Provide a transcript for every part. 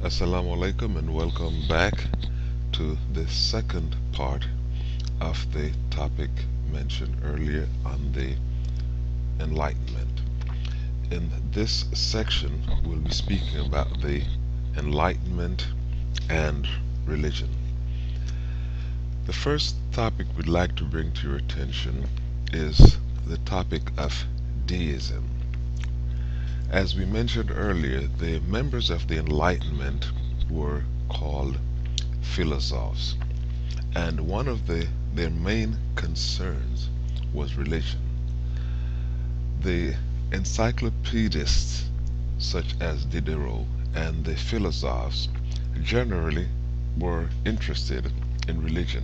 Assalamu alaikum and welcome back to the second part of the topic mentioned earlier on the Enlightenment. In this section, we'll be speaking about the Enlightenment and religion. The first topic we'd like to bring to your attention is the topic of deism. As we mentioned earlier, the members of the Enlightenment were called philosophers, and one of their main concerns was religion. The encyclopedists, such as Diderot, and the philosophers generally were interested in religion.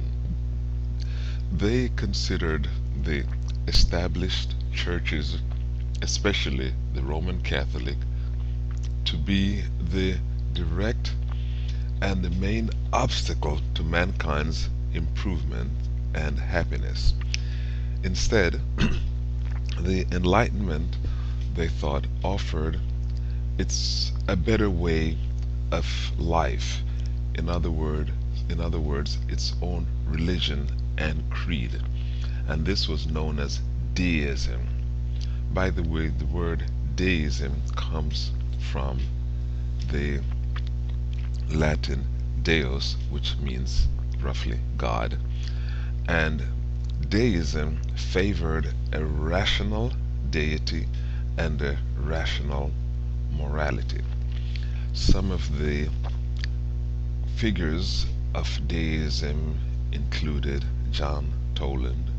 They considered the established churches, especially the Roman Catholic, to be the direct and the main obstacle to mankind's improvement and happiness. Instead, the Enlightenment, they thought, offered it's a better way of life. In other words, its own religion and creed, and this was known as deism. By the way, the word deism comes from the Latin deus, which means roughly God, and deism favored a rational deity and a rational morality. Some of the figures of deism included John Toland,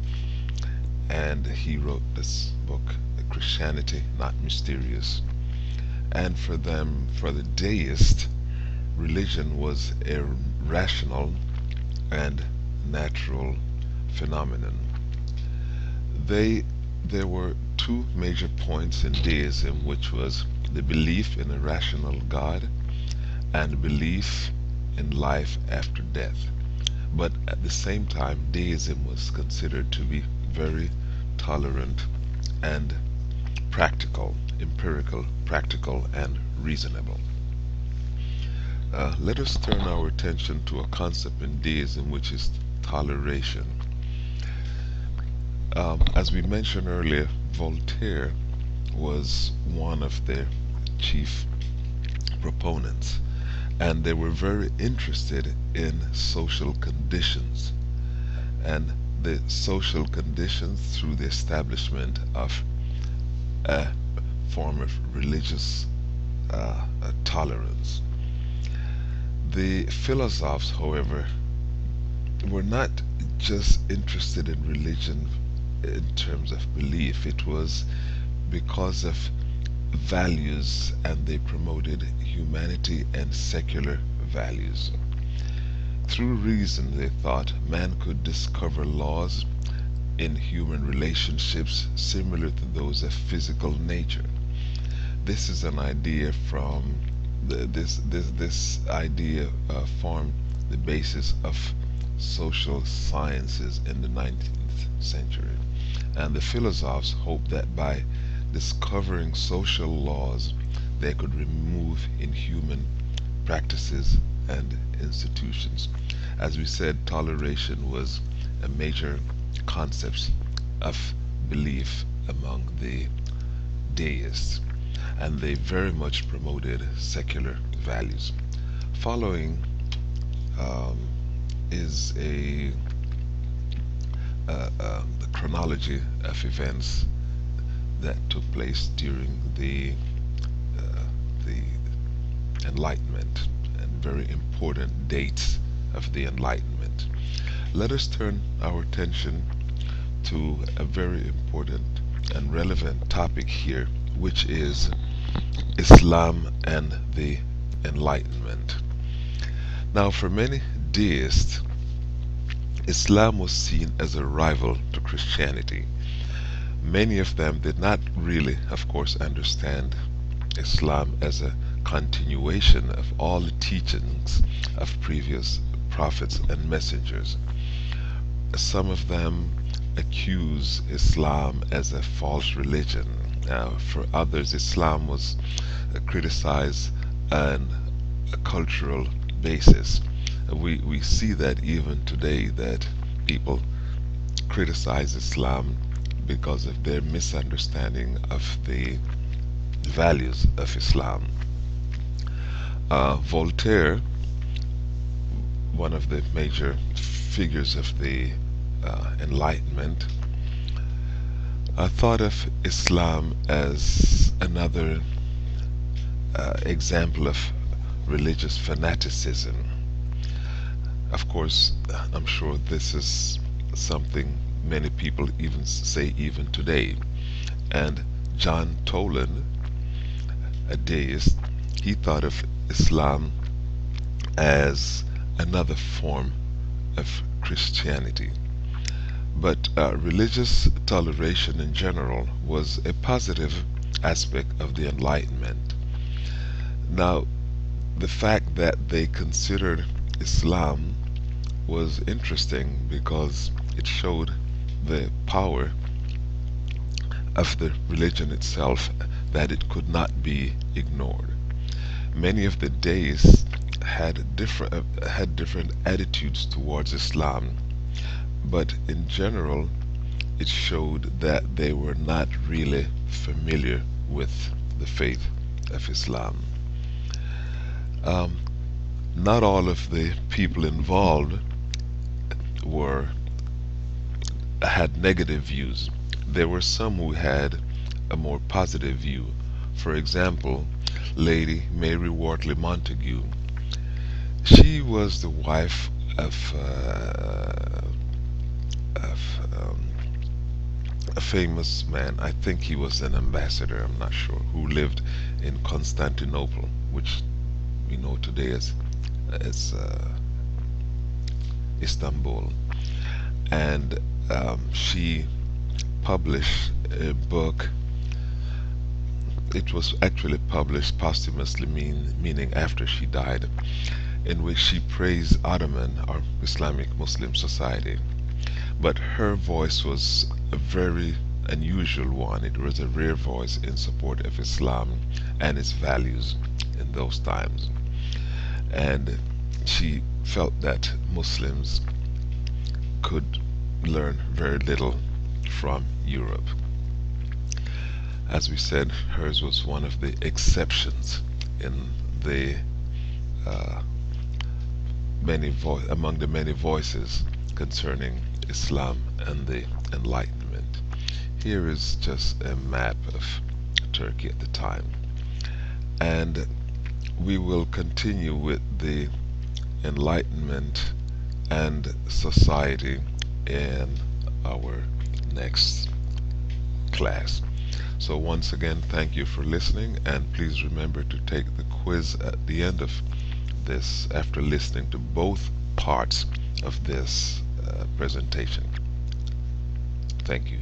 and he wrote this book, Christianity Not Mysterious. And for them, for the deist, religion was a rational and natural phenomenon. There were two major points in deism, which was the belief in a rational God and belief in life after death. But at the same time, deism was considered to be very tolerant and practical, empirical, practical, and reasonable. Let us turn our attention to a concept in deism, which is toleration. As we mentioned earlier, Voltaire was one of their chief proponents, and they were very interested in social conditions and the social conditions through the establishment of a form of religious tolerance. The philosophers, however, were not just interested in religion in terms of belief. It was because of values, and they promoted humanity and secular values. Through reason, they thought, man could discover laws in human relationships similar to those of physical nature. This is an idea from this idea formed the basis of social sciences in the 19th century, and the philosophers hoped that by discovering social laws they could remove inhuman practices and institutions. As we said, toleration was a major concept of belief among the deists, and they very much promoted secular values. Following is the chronology of events that took place during the Enlightenment, and very important dates of the Enlightenment. Let us turn our attention to a very important and relevant topic here, which is Islam and the Enlightenment. Now, for many deists, Islam was seen as a rival to Christianity. Many of them did not really, of course, understand Islam as a continuation of all the teachings of previous prophets and messengers. Some of them accuse Islam as a false religion. Now, for others, Islam was criticized and a cultural basis. We see that even today that people criticize Islam because of their misunderstanding of the values of Islam. Voltaire, one of the major figures of the Enlightenment, thought of Islam as another example of religious fanaticism. Of course, I'm sure this is something many people even say even today. And John Toland, a deist, he thought of Islam as another form of Christianity. But religious toleration in general was a positive aspect of the Enlightenment. Now, the fact that they considered Islam was interesting because it showed the power of the religion itself, that it could not be ignored. Many of the deists had different attitudes towards Islam, but in general, it showed that they were not really familiar with the faith of Islam. Um, Not all of the people involved were had negative views. There were some who had a more positive view. For example, Lady Mary Wortley Montagu. She was the wife of a famous man. I think he was an ambassador, I'm not sure, who lived in Constantinople, which we know today as Istanbul. And she published a book. It was actually published posthumously, meaning after she died, in which she praised Ottoman or Islamic Muslim society. But her voice was a very unusual one. It was a rare voice in support of Islam and its values in those times. And she felt that Muslims could learn very little from Europe. As we said, hers was one of the exceptions in the among the many voices concerning Islam and the Enlightenment. Here is just a map of Turkey at the time, and we will continue with the Enlightenment and society in our next class. So once again, thank you for listening, and please remember to take the quiz at the end of this after listening to both parts of this presentation. Thank you.